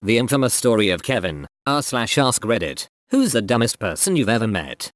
The infamous story of Kevin, r/ask Reddit. Who's the dumbest person you've ever met?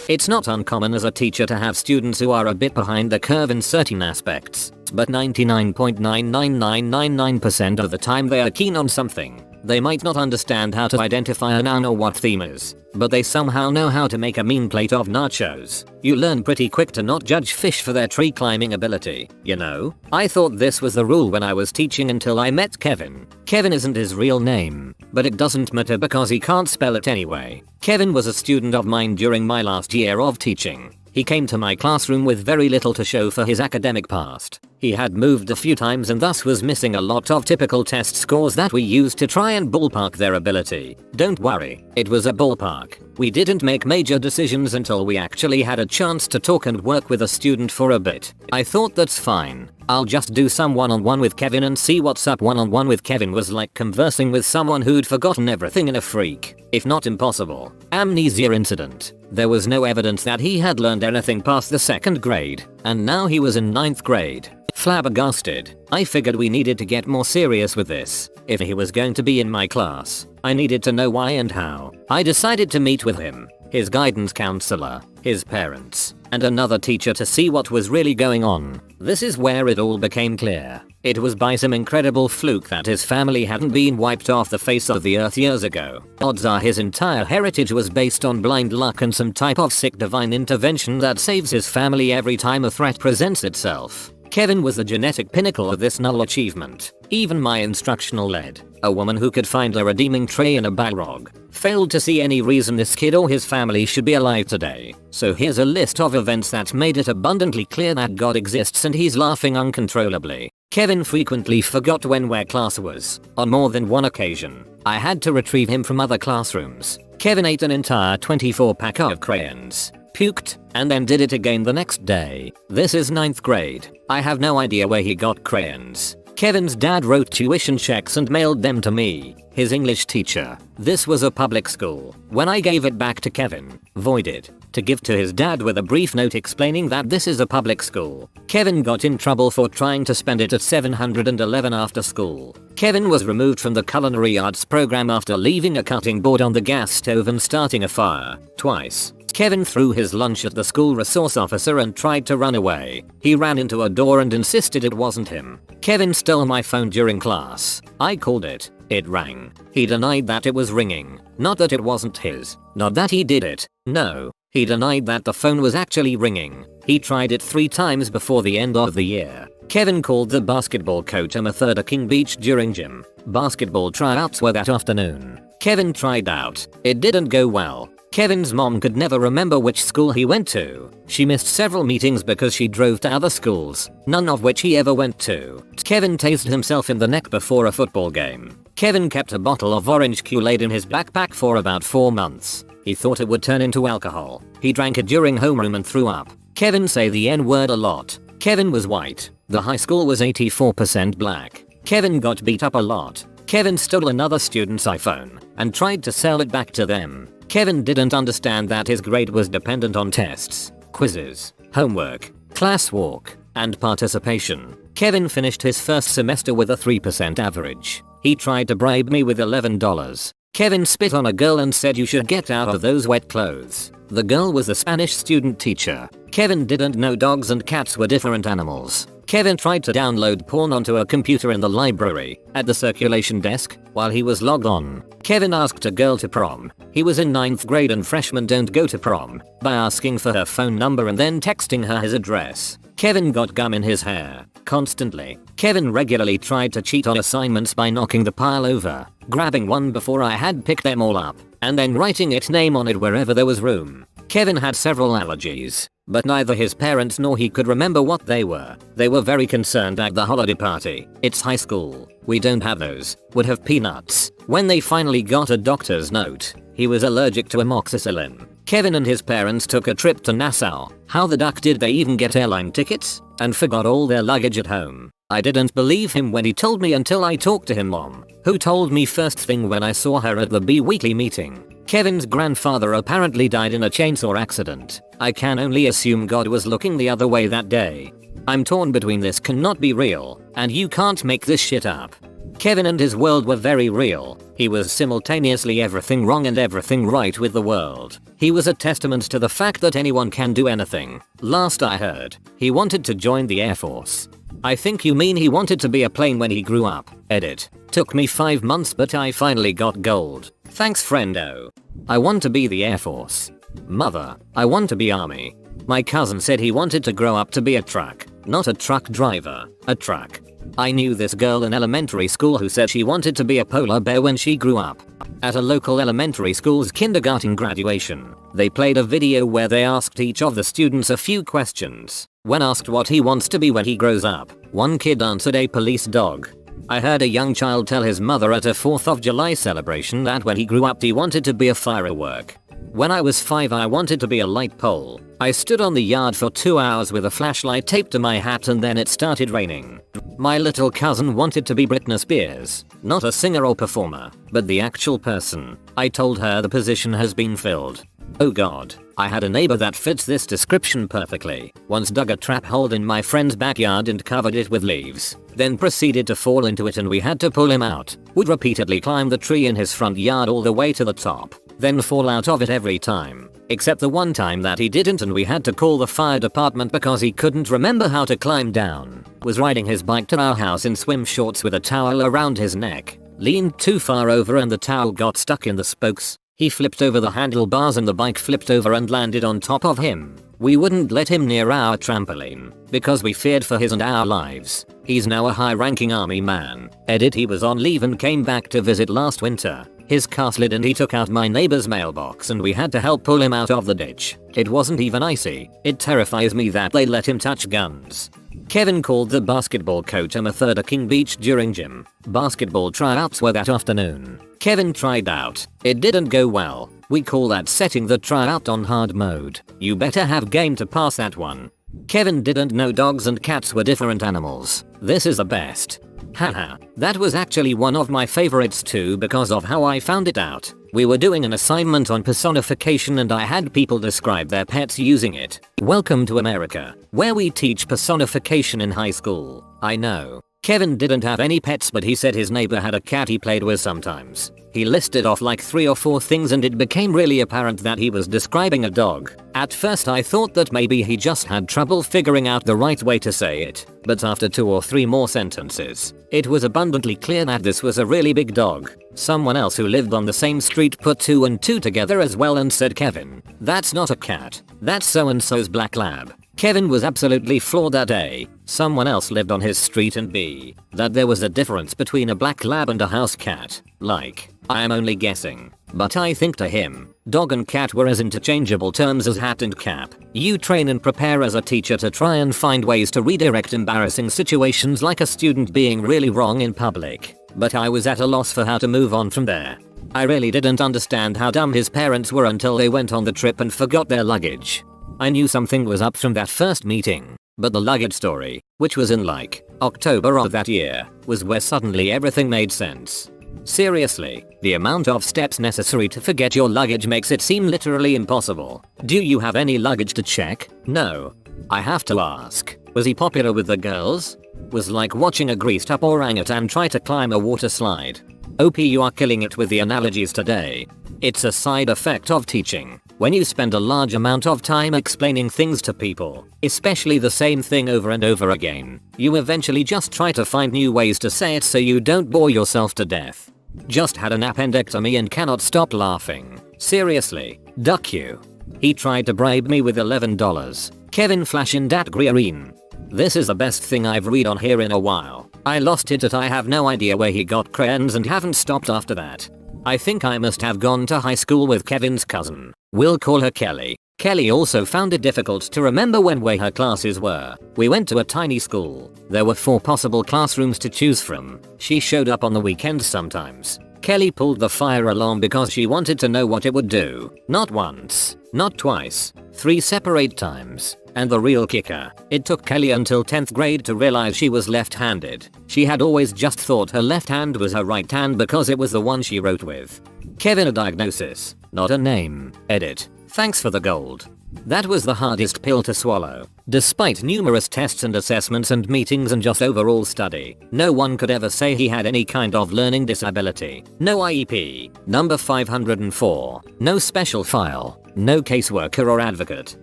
It's not uncommon as a teacher to have students who are a bit behind the curve in certain aspects, but 99.99999% of the time they are keen on something. They might not understand how to identify a noun or what theme is, but they somehow know how to make a mean plate of nachos. You learn pretty quick to not judge fish for their tree climbing ability, you know? I thought this was the rule when I was teaching until I met Kevin. Kevin isn't his real name, but it doesn't matter because he can't spell it anyway. Kevin was a student of mine during my last year of teaching. He came to my classroom with very little to show for his academic past. He had moved a few times and thus was missing a lot of typical test scores that we used to try and ballpark their ability. Don't worry, it was a ballpark. We didn't make major decisions until we actually had a chance to talk and work with a student for a bit. I thought that's fine. I'll just do some one-on-one with Kevin and see what's up. One-on-one with Kevin was like conversing with someone who'd forgotten everything in a freak, if not impossible, amnesia incident. There was no evidence that he had learned anything past the 2nd grade, and now he was in 9th grade. Flabbergasted, I figured we needed to get more serious with this. If he was going to be in my class, I needed to know why and how. I decided to meet with him, his guidance counselor, his parents, and another teacher to see what was really going on. This is where it all became clear. It was by some incredible fluke that his family hadn't been wiped off the face of the earth years ago. Odds are his entire heritage was based on blind luck and some type of sick divine intervention that saves his family every time a threat presents itself. Kevin was the genetic pinnacle of this null achievement. Even my instructional lead, a woman who could find a redeeming trait in a Balrog, failed to see any reason this kid or his family should be alive today. So here's a list of events that made it abundantly clear that God exists and he's laughing uncontrollably. Kevin frequently forgot when where class was. On more than one occasion, I had to retrieve him from other classrooms. Kevin ate an entire 24-pack of crayons, puked, and then did it again the next day. This is 9th grade. I have no idea where he got crayons. Kevin's dad wrote tuition checks and mailed them to me, his English teacher. This was a public school. When I gave it back to Kevin, voided, to give to his dad with a brief note explaining that this is a public school, Kevin got in trouble for trying to spend it at 711 after school. Kevin was removed from the culinary arts program after leaving a cutting board on the gas stove and starting a fire, twice. Kevin threw his lunch at the school resource officer and tried to run away. He ran into a door and insisted it wasn't him. Kevin stole my phone during class. I called it. It rang. He denied that it was ringing. Not that it wasn't his. Not that he did it. No. He denied that the phone was actually ringing. He tried it 3 times before the end of the year. Kevin called the basketball coach a method at King Beach during gym. Basketball tryouts were that afternoon. Kevin tried out. It didn't go well. Kevin's mom could never remember which school he went to. She missed several meetings because she drove to other schools, none of which he ever went to. Kevin tased himself in the neck before a football game. Kevin kept a bottle of orange Kool-Aid in his backpack for about 4 months. He thought it would turn into alcohol. He drank it during homeroom and threw up. Kevin say the N-word a lot. Kevin was white. The high school was 84% black. Kevin got beat up a lot. Kevin stole another student's iPhone and tried to sell it back to them. Kevin didn't understand that his grade was dependent on tests, quizzes, homework, class walk, and participation. Kevin finished his first semester with a 3% average. He tried to bribe me with $11. Kevin spit on a girl and said you should get out of those wet clothes. The girl was a Spanish student teacher. Kevin didn't know dogs and cats were different animals. Kevin tried to download porn onto a computer in the library, at the circulation desk, while he was logged on. Kevin asked a girl to prom. He was in 9th grade and freshmen don't go to prom, by asking for her phone number and then texting her his address. Kevin got gum in his hair, constantly. Kevin regularly tried to cheat on assignments by knocking the pile over, grabbing one before I had picked them all up, and then writing its name on it wherever there was room. Kevin had several allergies, but neither his parents nor he could remember what they were. They were very concerned at the holiday party. It's high school. We don't have those. Would have peanuts. When they finally got a doctor's note, he was allergic to amoxicillin. Kevin and his parents took a trip to Nassau. How the duck did they even get airline tickets? And forgot all their luggage at home. I didn't believe him when he told me until I talked to him mom, who told me first thing when I saw her at the B weekly meeting. Kevin's grandfather apparently died in a chainsaw accident. I can only assume God was looking the other way that day. I'm torn between this cannot be real, and you can't make this shit up. Kevin and his world were very real. He was simultaneously everything wrong and everything right with the world. He was a testament to the fact that anyone can do anything. Last I heard, he wanted to join the Air Force. I think you mean he wanted to be a plane when he grew up. Edit. Took me 5 months but I finally got gold. Thanks friendo. I want to be the Air Force. Mother, I want to be Army. My cousin said he wanted to grow up to be a truck. Not a truck driver, a truck. I knew this girl in elementary school who said she wanted to be a polar bear when she grew up. At a local elementary school's kindergarten graduation, they played a video where they asked each of the students a few questions. When asked what he wants to be when he grows up, one kid answered a police dog. I heard a young child tell his mother at a 4th of July celebration that when he grew up he wanted to be a firework. When I was 5 I wanted to be a light pole. I stood on the yard for 2 hours with a flashlight taped to my hat and then it started raining. My little cousin wanted to be Britney Spears. Not a singer or performer, but the actual person. I told her the position has been filled. Oh god, I had a neighbor that fits this description perfectly. Once dug a trap hole in my friend's backyard and covered it with leaves. Then proceeded to fall into it and we had to pull him out. Would repeatedly climb the tree in his front yard all the way to the top. Then fall out of it every time. Except the one time that he didn't and we had to call the fire department because he couldn't remember how to climb down. Was riding his bike to our house in swim shorts with a towel around his neck. Leaned too far over and the towel got stuck in the spokes. He flipped over the handlebars and the bike flipped over and landed on top of him. We wouldn't let him near our trampoline because we feared for his and our lives. He's now a high-ranking army man. Edit. He was on leave and came back to visit last winter. His car slid and he took out my neighbor's mailbox and we had to help pull him out of the ditch. It wasn't even icy. It terrifies me that they let him touch guns. Kevin called the basketball coach a method at King Beach during gym. Basketball tryouts were that afternoon. Kevin tried out. It didn't go well. We call that setting the tryout on hard mode. You better have game to pass that one. Kevin didn't know dogs and cats were different animals. This is the best. Haha, that was actually one of my favorites too because of how I found it out. We were doing an assignment on personification and I had people describe their pets using it. Welcome to America, where we teach personification in high school. I know. Kevin didn't have any pets but he said his neighbor had a cat he played with sometimes. He listed off like 3 or 4 things and it became really apparent that he was describing a dog. At first I thought that maybe he just had trouble figuring out the right way to say it, but after 2 or 3 more sentences, it was abundantly clear that this was a really big dog. Someone else who lived on the same street put 2 and 2 together as well and said, Kevin, that's not a cat, that's so and so's black lab. Kevin was absolutely floored that A, someone else lived on his street and B, that there was a difference between a black lab and a house cat. Like, I am only guessing, but I think to him, dog and cat were as interchangeable terms as hat and cap. You train and prepare as a teacher to try and find ways to redirect embarrassing situations like a student being really wrong in public. But I was at a loss for how to move on from there. I really didn't understand how dumb his parents were until they went on the trip and forgot their luggage. I knew something was up from that first meeting, but the luggage story, which was in like October of that year, was where suddenly everything made sense. Seriously, the amount of steps necessary to forget your luggage makes it seem literally impossible. Do you have any luggage to check? No. I have to ask, was he popular with the girls? Was like watching a greased up orangutan try to climb a water slide. OP, you are killing it with the analogies today. It's a side effect of teaching. When you spend a large amount of time explaining things to people, especially the same thing over and over again, you eventually just try to find new ways to say it so you don't bore yourself to death. Just had an appendectomy and cannot stop laughing. Seriously, duck you. He tried to bribe me with $11. Kevin flashin' dat green. This is the best thing I've read on here in a while. I lost it at I have no idea where he got crayons and haven't stopped after that. I think I must have gone to high school with Kevin's cousin. We'll call her Kelly. Kelly also found it difficult to remember when her classes were. We went to a tiny school. There were 4 possible classrooms to choose from. She showed up on the weekends sometimes. Kelly pulled the fire alarm because she wanted to know what it would do. Not once, not twice, 3 separate times. And the real kicker, it took Kelly until 10th grade to realize she was left-handed. She had always just thought her left hand was her right hand because it was the one she wrote with. Kevin, a diagnosis, not a name. Edit. Thanks for the gold. That was the hardest pill to swallow. Despite numerous tests and assessments and meetings and just overall study, no one could ever say he had any kind of learning disability. No IEP. Number 504. No special file. No caseworker or advocate.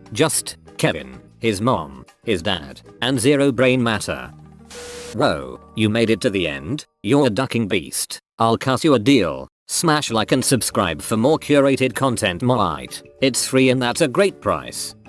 Just Kevin, his mom, his dad, and zero brain matter. Bro, you made it to the end? You're a ducking beast. I'll cut you a deal. Smash like and subscribe for more curated content. It's free and that's a great price.